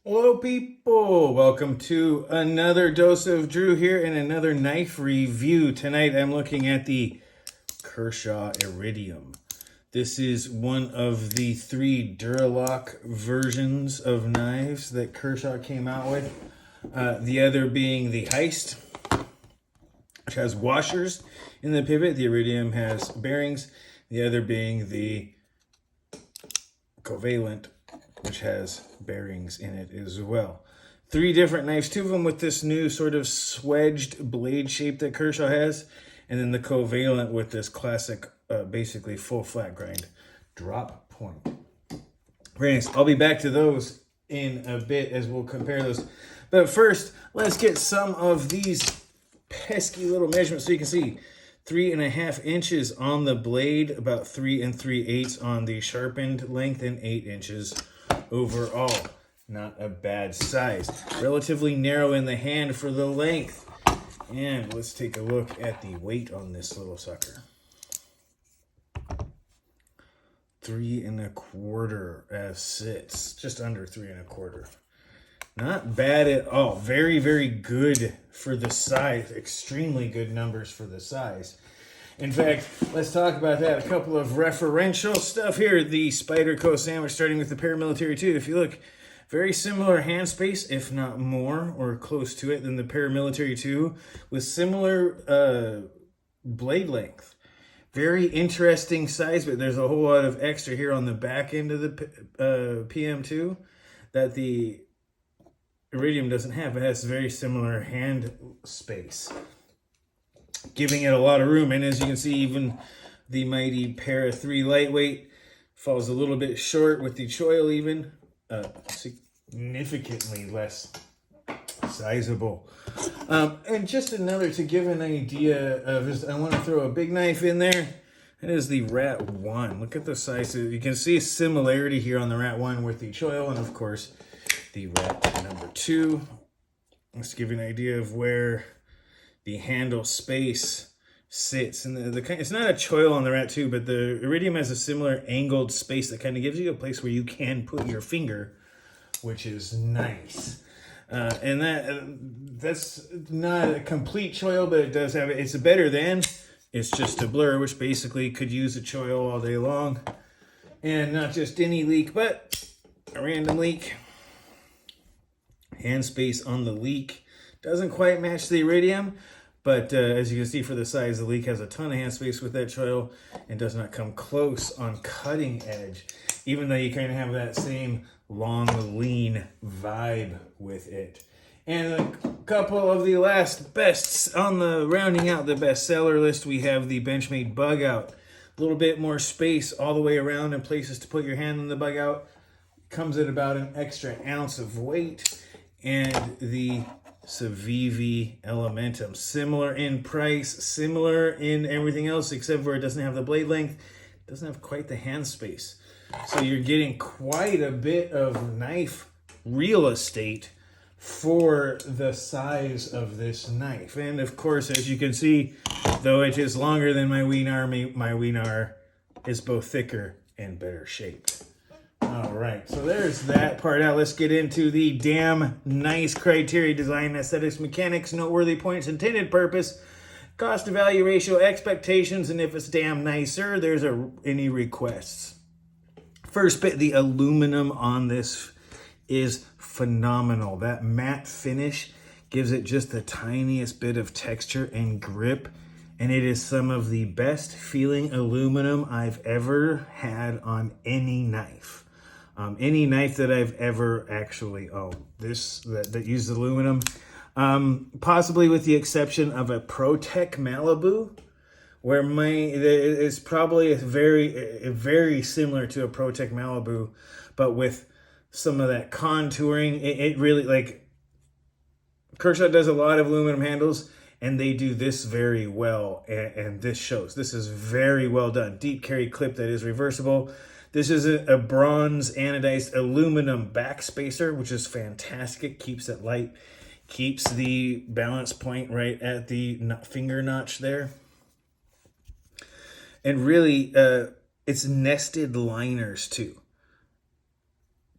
Hello people, welcome to another dose of Drew here and another knife review. Tonight I'm looking at the Kershaw Iridium. This is one of the 3 Duralock versions of knives that Kershaw came out with. The other being the Heist, which has washers in the pivot. The Iridium has bearings. The other being the Covalent, which has bearings in it as well. 3 different knives, 2 of them with this new sort of swedged blade shape that Kershaw has, and then the Covalent with this classic, basically full flat grind drop point. Very nice. I'll be back to those in a bit as we'll compare those. But first, let's get some of these pesky little measurements so you can see. 3.5 inches on the blade, about 3 3/8 on the sharpened length, and 8 inches overall. Not a bad size. Relatively narrow in the hand for the length. And let's take a look at the weight on this little sucker. 3 1/4 as sits, just under 3 1/4. Not bad at all. Very, very good for the size. Extremely good numbers for the size. In fact, let's talk about that. A couple of referential stuff here. The Spyderco sandwich, starting with the Paramilitary 2. If you look, very similar hand space, if not more, or close to it, than the Paramilitary 2, with similar blade length. Very interesting size, but there's a whole lot of extra here on the back end of the PM2 that the Iridium doesn't have. It has very similar hand space, giving it a lot of room. And as you can see, even the mighty Para 3 lightweight falls a little bit short with the choil, even significantly less sizable. And just another to give an idea of, I want to throw a big knife in there. That is the Rat 1. Look at the size. You can see a similarity here on the Rat 1 with the choil, and of course the Rat number 2. Let's give you an idea of where the handle space sits. And it's not a choil on the Rat 2, but the Iridium has a similar angled space that kind of gives you a place where you can put your finger, which is nice. And that's not a complete choil, but it does have it. It's a better than. It's just a blur, which basically could use a choil all day long. And not just any leak, but a random leak. Hand space on the leak doesn't quite match the Iridium, but as you can see, for the size, the leak has a ton of hand space with that choil and does not come close on cutting edge, even though you kind of have that same long, lean vibe with it. And a couple of the last bests on the rounding out the bestseller list, we have the Benchmade Bug Out. A little bit more space all the way around and places to put your hand in the bug out. Comes at about an extra ounce of weight. And the Civivi Elementum, similar in price, similar in everything else, except for it doesn't have the blade length, it doesn't have quite the hand space. So you're getting quite a bit of knife real estate for the size of this knife. And of course, as you can see, though it is longer than my Wiener, my Wiener is both thicker and better shaped. All right, so there's that part out. Let's get into the damn nice criteria: design, aesthetics, mechanics, noteworthy points, intended purpose, cost to value ratio, expectations, and if it's damn nicer, there's any requests. First bit, the aluminum on this is phenomenal. That matte finish gives it just the tiniest bit of texture and grip, and it is some of the best feeling aluminum I've ever had on any knife. Any knife that I've ever actually owned. That uses aluminum, possibly with the exception of a ProTech Malibu, where it's probably very similar to a ProTech Malibu, but with some of that contouring. It really, like, Kershaw does a lot of aluminum handles, and they do this very well, and this shows. This is very well done. Deep carry clip that is reversible. This is a bronze anodized aluminum backspacer, which is fantastic. Keeps it light, keeps the balance point right at the finger notch there. And really, it's nested liners too.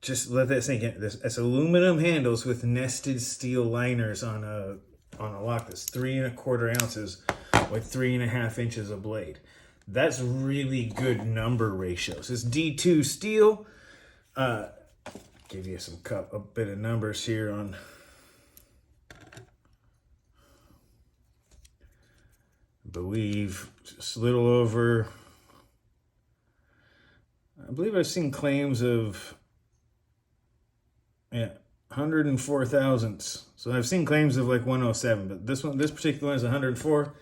just let that sink in. It's aluminum handles with nested steel liners on a lock that's 3 1/4 ounces with 3 1/2 inches of blade. That's really good number ratios. It's D2 steel. Give you a bit of numbers here on. I believe just a little over. I believe I've seen claims of 104 thousandths. So I've seen claims of like 107, but this particular one is 104.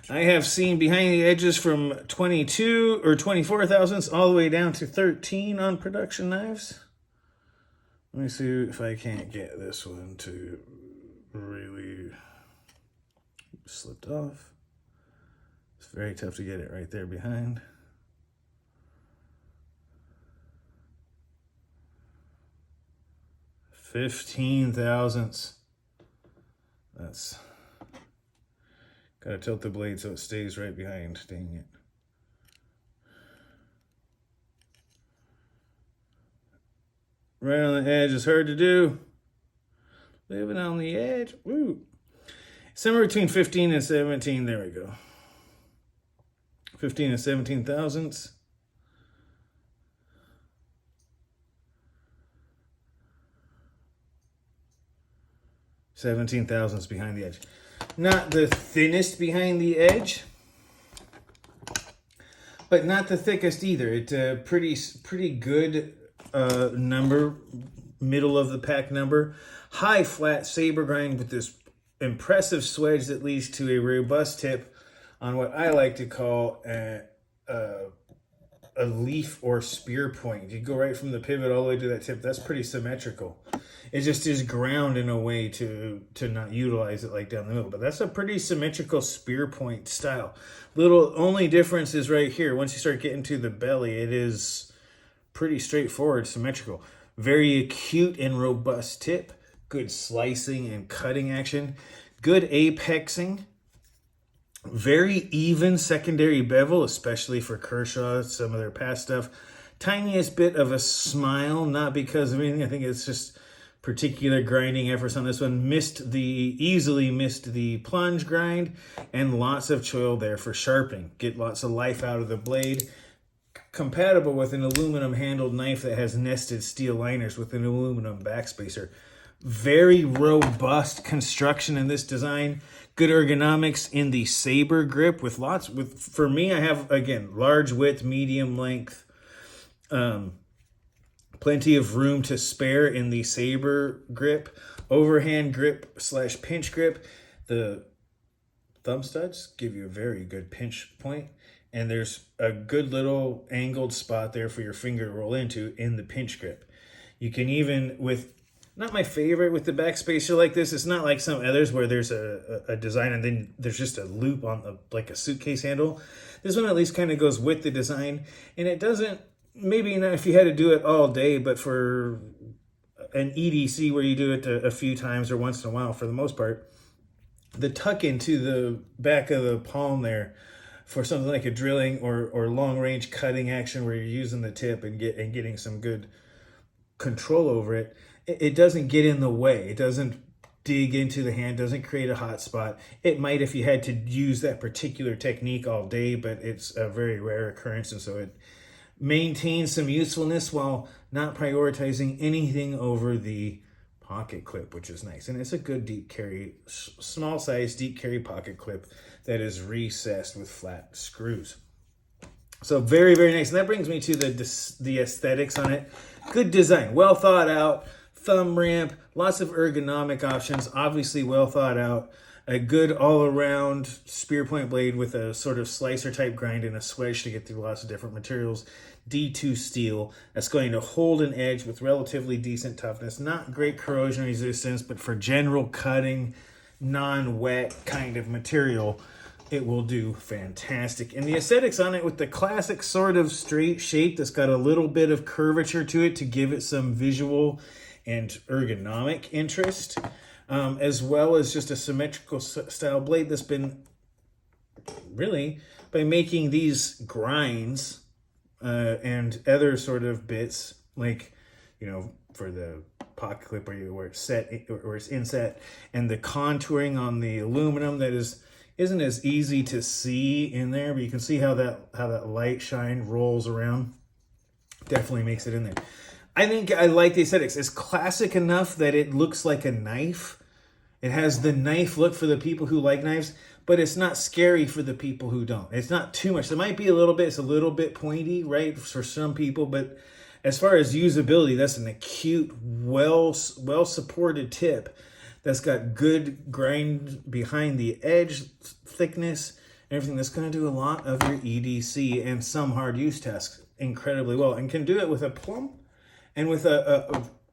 I have seen behind the edges from 22 or 24 thousandths all the way down to 13 on production knives. Let me see if I can't get this one to really slipped off. It's very tough to get it right there behind. $15 thousandths. That's gotta tilt the blade so it stays right behind. Dang it. Right on the edge is hard to do. Living on the edge. Woo. Somewhere between 15 and 17. There we go. 15 and 17 thousandths. 17 thousandths behind the edge. Not the thinnest behind the edge, but not the thickest either. It's a pretty good number, middle of the pack number. High flat saber grind with this impressive swedge that leads to a robust tip on what I like to call a leaf or spear point. You go right from the pivot all the way to that tip. That's pretty symmetrical. It just is ground in a way to not utilize it like down the middle. But that's a pretty symmetrical spear point style. Only difference is right here. Once you start getting to the belly, it is pretty straightforward, symmetrical. Very acute and robust tip. Good slicing and cutting action. Good apexing. Very even secondary bevel, especially for Kershaw, some of their past stuff. Tiniest bit of a smile, not because of anything. I think it's just particular grinding efforts on this one. Easily missed the plunge grind, and lots of choil there for sharpening. Get lots of life out of the blade. Compatible with an aluminum handled knife that has nested steel liners with an aluminum backspacer. Very robust construction in this design. Good ergonomics in the saber grip for me, I have, again, large width, medium length, plenty of room to spare in the saber grip, overhand grip / pinch grip. The thumb studs give you a very good pinch point, and there's a good little angled spot there for your finger to roll into in the pinch grip. You can even, not my favorite with the backspacer like this. It's not like some others where there's a design and then there's just a loop on like a suitcase handle. This one at least kind of goes with the design, and it doesn't, maybe not if you had to do it all day, but for an EDC where you do it a few times or once in a while, for the most part, the tuck into the back of the palm there for something like a drilling or long range cutting action where you're using the tip and getting some good control over it. It doesn't get in the way. It doesn't dig into the hand, doesn't create a hot spot. It might if you had to use that particular technique all day, but it's a very rare occurrence, and so it maintains some usefulness while not prioritizing anything over the pocket clip, which is nice. And it's a good deep carry, small size deep carry pocket clip that is recessed with flat screws. So very, very nice. And that brings me to the aesthetics on it. Good design, well thought out. Thumb ramp, lots of ergonomic options, obviously well thought out. A good all-around spear point blade with a sort of slicer type grind and a swedge to get through lots of different materials. D2 steel that's going to hold an edge with relatively decent toughness. Not great corrosion resistance, but for general cutting, non-wet kind of material, it will do fantastic. And the aesthetics on it with the classic sort of straight shape that's got a little bit of curvature to it to give it some visual and ergonomic interest, as well as just a symmetrical style blade that's been really, by making these grinds and other sort of bits, like, you know, for the pocket clip where it's set, or it's inset, and the contouring on the aluminum that isn't as easy to see in there, but you can see how that light shine rolls around. Definitely makes it in there. I think I like the aesthetics. It's classic enough that it looks like a knife. It has the knife look for the people who like knives, but it's not scary for the people who don't. It's not too much. It might be it's a little bit pointy, right, for some people, but as far as usability, that's an acute, well-supported tip that's got good grind behind the edge, thickness, everything that's going to do a lot of your EDC and some hard use tasks incredibly well, and can do it with a plump and with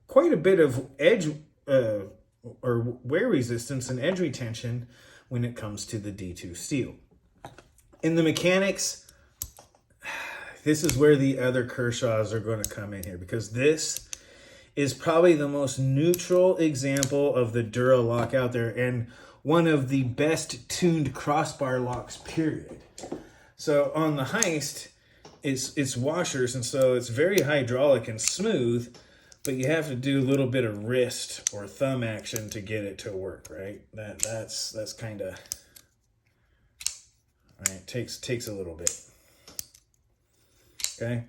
quite a bit of edge or wear resistance and edge retention when it comes to the D2 steel. In the mechanics, this is where the other Kershaws are going to come in here, because this is probably the most neutral example of the Dura lock out there, and one of the best tuned crossbar locks, period. So on the Heist, it's washers, and so it's very hydraulic and smooth, but you have to do a little bit of wrist or thumb action to get it to work, right? That's kind of, right, takes a little bit. Okay,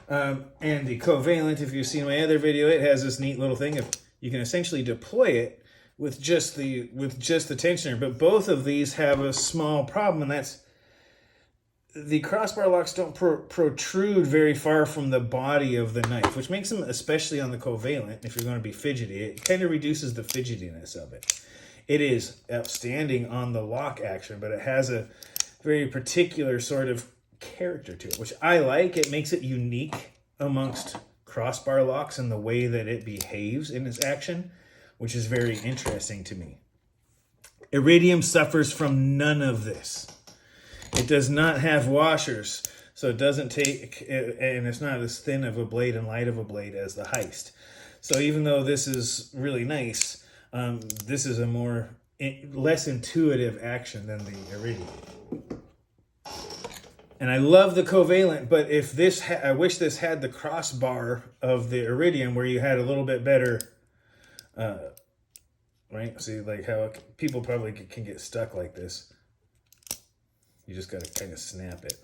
and the covalent, if you've seen my other video, it has this neat little thing of you can essentially deploy it with just the tensioner. But both of these have a small problem, and that's the crossbar locks don't protrude very far from the body of the knife, which makes them, especially on the covalent, if you're going to be fidgety, it kind of reduces the fidgetiness of it. It is outstanding on the lock action, but it has a very particular sort of character to it, which I like. It makes it unique amongst crossbar locks and the way that it behaves in its action, which is very interesting to me. Iridium suffers from none of this. It does not have washers, so it doesn't take, and it's not as thin of a blade and light of a blade as the Heist. So even though this is really nice, this is a less intuitive action than the Iridium. And I love the covalent, but if this, I wish this had the crossbar of the Iridium, where you had a little bit better, right? See, like how people probably can get stuck like this. You just got to kind of snap it.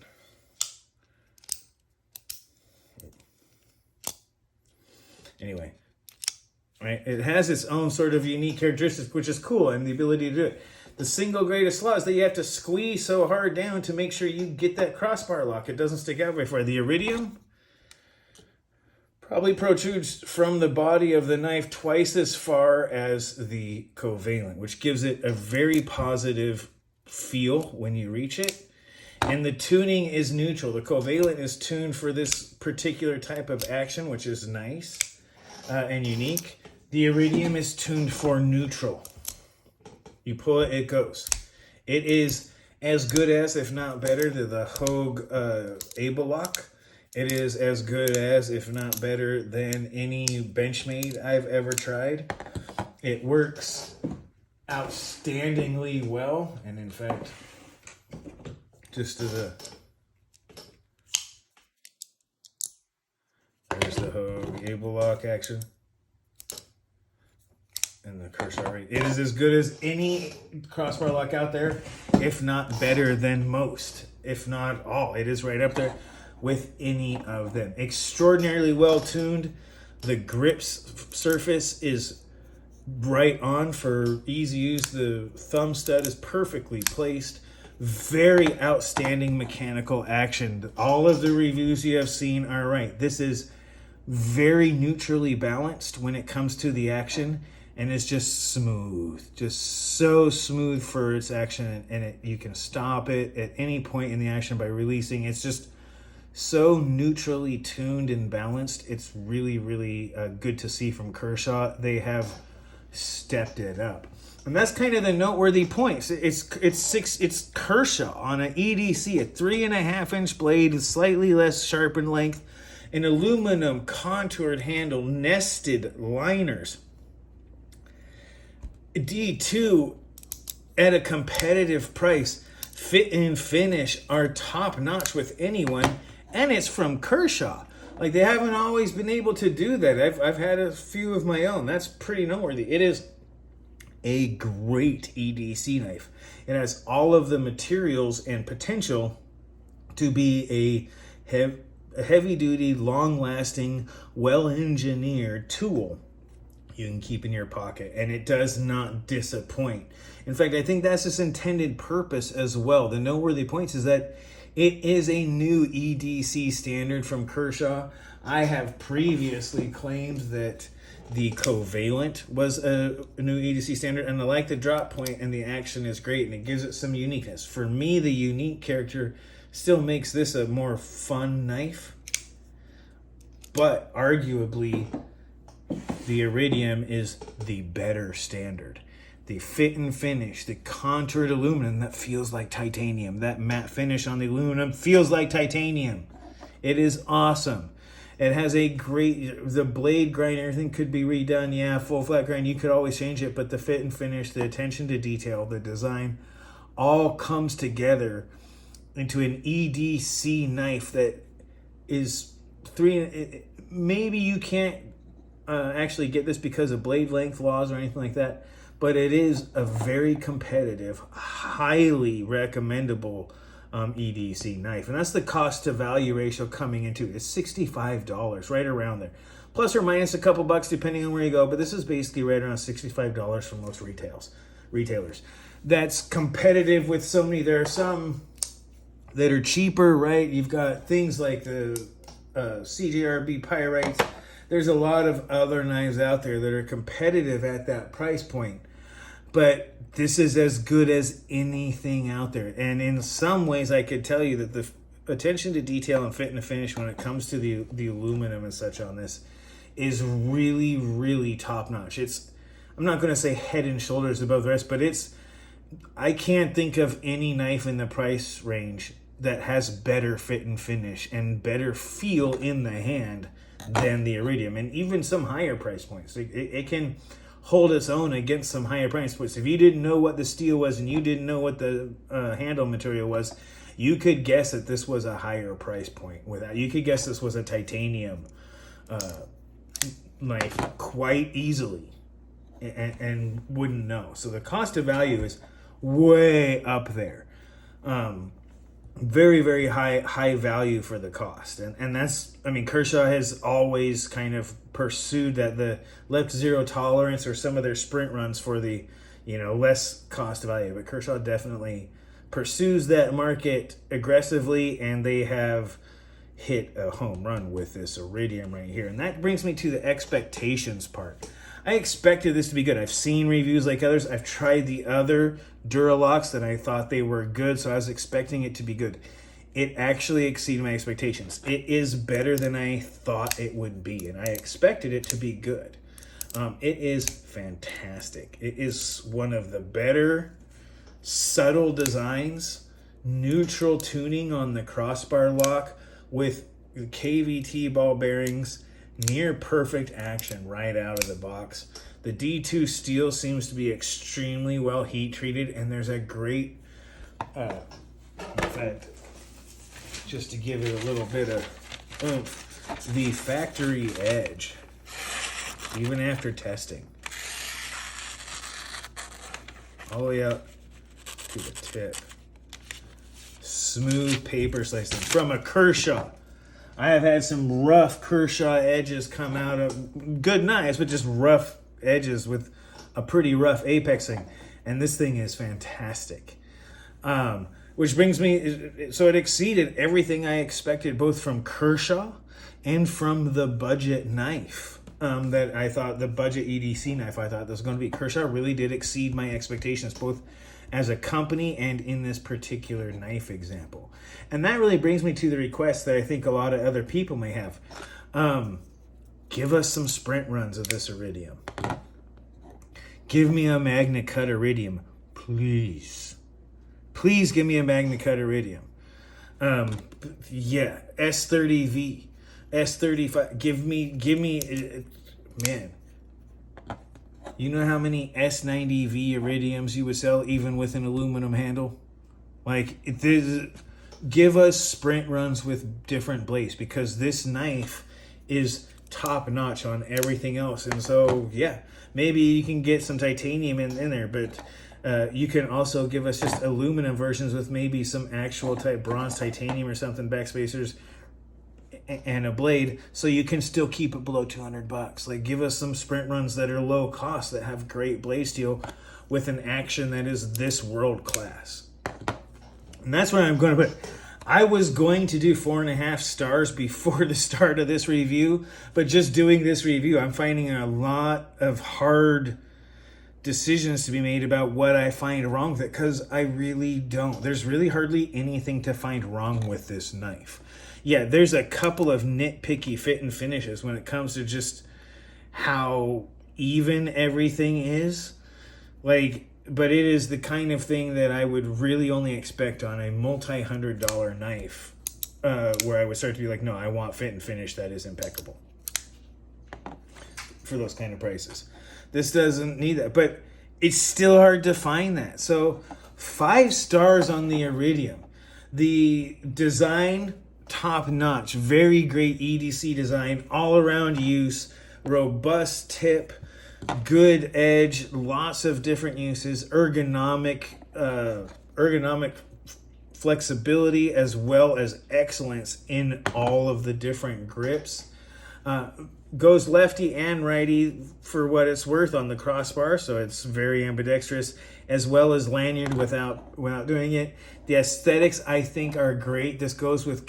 Anyway, right? It has its own sort of unique characteristics, which is cool, and the ability to do it. The single greatest flaw is that you have to squeeze so hard down to make sure you get that crossbar lock. It doesn't stick out very far. The Iridium probably protrudes from the body of the knife twice as far as the covalent, which gives it a very positive feel when you reach it. And the tuning is neutral. The covalent is tuned for this particular type of action, which is nice and unique. The Iridium is tuned for neutral. You pull it, it goes. It is as good as, if not better, than the Hogue Able Lock. It is as good as, if not better than, any Benchmade I've ever tried. It works outstandingly well, and in fact, just as there's the Hogue Able Lock action. And the Kershaw Iridium. It is as good as any crossbar lock out there, if not better than most, if not all. It is right up there with any of them. Extraordinarily well tuned. The grip surface is right on for easy use. The thumb stud is perfectly placed. Very outstanding mechanical action. All of the reviews you have seen are right. This is very neutrally balanced when it comes to the action. And it's just smooth, just so smooth for its action, and you can stop it at any point in the action by releasing. It's just so neutrally tuned and balanced. It's really, really good to see from Kershaw. They have stepped it up, and that's kind of the noteworthy points. It's Kershaw on an EDC, a 3.5-inch blade, slightly less sharp in length, an aluminum contoured handle, nested liners. D2 at a competitive price. Fit and finish are top notch with anyone, and it's from Kershaw, Like, they haven't always been able to do that. I've had a few of my own. That's pretty noteworthy. It is a great EDC knife. It has all of the materials and potential to be a heavy-duty, long-lasting, well-engineered tool you can keep in your pocket, and it does not disappoint. In fact, I think that's its intended purpose as well. The noteworthy points is that it is a new EDC standard from Kershaw. I have previously claimed that the Covalent was a new EDC standard, and I like the drop point, and the action is great, and it gives it some uniqueness. For me, the unique character still makes this a more fun knife, but arguably the Iridium is the better standard. The fit and finish, the contoured aluminum that feels like titanium, that matte finish on the aluminum feels like titanium. It is awesome. It has a great, the blade grind, everything could be redone. Yeah, full flat grind, you could always change it, but the fit and finish, the attention to detail, the design, all comes together into an EDC knife that is maybe you can't actually get this because of blade length laws or anything like that, but it is a very competitive, highly recommendable EDC knife. And that's the cost to value ratio coming into it. It's $65, right around there. Plus or minus a couple bucks depending on where you go, but this is basically right around $65 for most retailers. That's competitive with so many. There are some that are cheaper, right? You've got things like the CJRB Pyrites. There's a lot of other knives out there that are competitive at that price point. But this is as good as anything out there. And in some ways, I could tell you that the attention to detail and fit and finish when it comes to the aluminum and such on this is really, really top notch. I'm not going to say head and shoulders above the rest, but I can't think of any knife in the price range that has better fit and finish and better feel in the hand than the Iridium. And even some higher price points. It can hold its own against some higher price points. If you didn't know what the steel was and you didn't know what the handle material was, you could guess that this was a higher price point. You could guess this was a titanium knife quite easily and wouldn't know. So the cost of value is way up there. Very, very high value for the cost. And that's, I mean, Kershaw has always kind of pursued that, the left zero tolerance or some of their sprint runs for the, less cost value. But Kershaw definitely pursues that market aggressively, and they have hit a home run with this Iridium right here. And that brings me to the expectations part. I expected this to be good. I've seen reviews like others. I've tried the other Duralocks and I thought they were good, so I was expecting it to be good. It actually exceeded my expectations. It is better than I thought it would be, and I expected it to be good. It is fantastic. It is one of the better subtle designs, neutral tuning on the crossbar lock with KVT ball bearings, near perfect action right out of the box. The D2 steel seems to be extremely well heat treated, and there's a great, in fact, just to give it a little bit of oomph, the factory edge, even after testing, all the way up to the tip. Smooth paper slicing from a Kershaw. I have had some rough Kershaw edges come out of good knives, but just rough edges with a pretty rough apexing. And this thing is fantastic. Which brings me, so it exceeded everything I expected, both from Kershaw and from the budget knife that I thought, the budget EDC knife I thought this was going to be. Kershaw really did exceed my expectations, both as a company and in this particular knife example. And that really brings me to the request that I think a lot of other people may have. Give us some sprint runs of this Iridium. Give me a Magna Cut Iridium, please. Please give me a Magna Cut Iridium. Yeah, S30V, S35. Give me, man. You know how many S90V Iridiums you would sell even with an aluminum handle? Like, give us sprint runs with different blades, because this knife is top notch on everything else. And so, yeah, maybe you can get some titanium in there, but you can also give us just aluminum versions with maybe some actual type bronze, titanium or something, backspacers and a blade, so you can still keep it below $200. Like, give us some sprint runs that are low cost, that have great blade steel with an action that is this world class. And that's where I'm going to put. I was going to do 4.5 stars before the start of this review, but just doing this review, I'm finding a lot of hard decisions to be made about what I find wrong with it, because I really don't. There's really hardly anything to find wrong with this knife. Yeah, there's a couple of nitpicky fit and finishes when it comes to just how even everything is. Like, but it is the kind of thing that I would really only expect on a multi-$100 knife, where I would start to be like, no, I want fit and finish that is impeccable for those kind of prices. This doesn't need that, but it's still hard to find that. So 5 stars on the Iridium. The design, top notch, very great EDC design, all around use, robust tip, good edge, lots of different uses, ergonomic flexibility, as well as excellence in all of the different grips. Goes lefty and righty for what it's worth on the crossbar, so it's very ambidextrous, as well as lanyard without doing it. The aesthetics, I think, are great. This goes with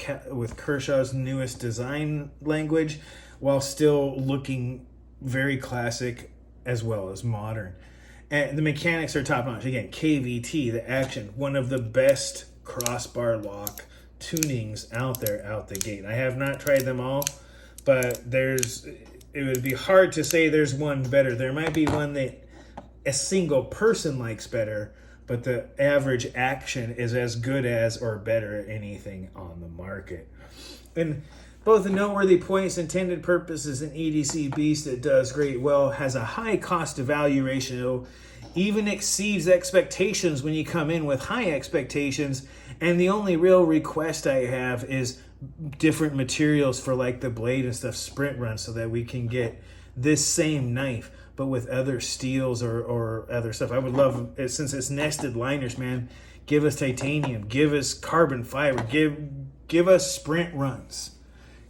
Kershaw's newest design language, while still looking very classic as well as modern. And the mechanics are top notch. Again, KVT, the action, one of the best crossbar lock tunings out there out the gate. I have not tried them all, but it would be hard to say there's one better. There might be one that a single person likes better, but the average action is as good as or better at anything on the market. And both the noteworthy points, intended purposes, and EDC beast, it does great well, has a high cost to value ratio, even exceeds expectations when you come in with high expectations. And the only real request I have is different materials for like the blade and stuff, sprint run, so that we can get this same knife but with other steels or other stuff. I would love it, since it's nested liners, man, give us titanium, give us carbon fiber, give us sprint runs,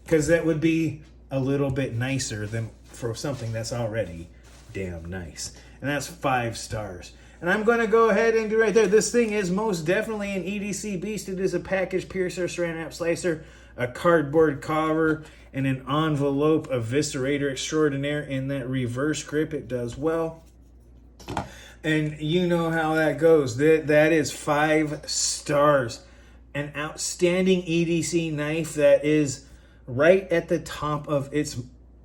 because that would be a little bit nicer than for something that's already damn nice. And that's 5 stars. And I'm going to go ahead and do right there. This thing is most definitely an EDC beast. It is a package piercer, strand wrap slicer, a cardboard cover, and an envelope eviscerator extraordinaire in that reverse grip. It does well. And you know how that goes. That is 5 stars. An outstanding EDC knife that is right at the top of its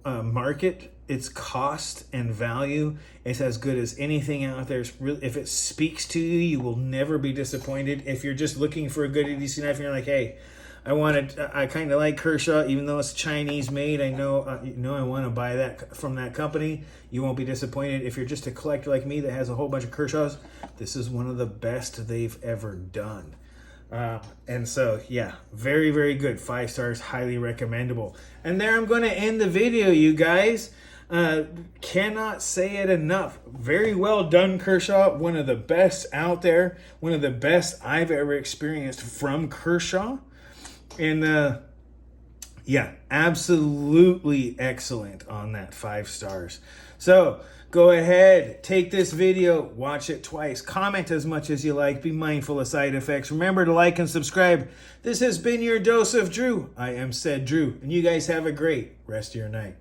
market, its cost and value. It's as good as anything out there. If it speaks to you, you will never be disappointed. If you're just looking for a good EDC knife and you're like, hey, I kind of like Kershaw, even though it's Chinese made, I know I want to buy that from that company, you won't be disappointed. If you're just a collector like me that has a whole bunch of Kershaws, this is one of the best they've ever done. And so, yeah, very, very good. 5 stars, highly recommendable. And there I'm going to end the video, you guys. Cannot say it enough. Very well done, Kershaw. One of the best out there. One of the best I've ever experienced from Kershaw. And yeah, absolutely excellent on that 5 stars. So go ahead, take this video, watch it twice, comment as much as you like, be mindful of side effects. Remember to like and subscribe. This has been your dose of Drew. I am said Drew, and you guys have a great rest of your night.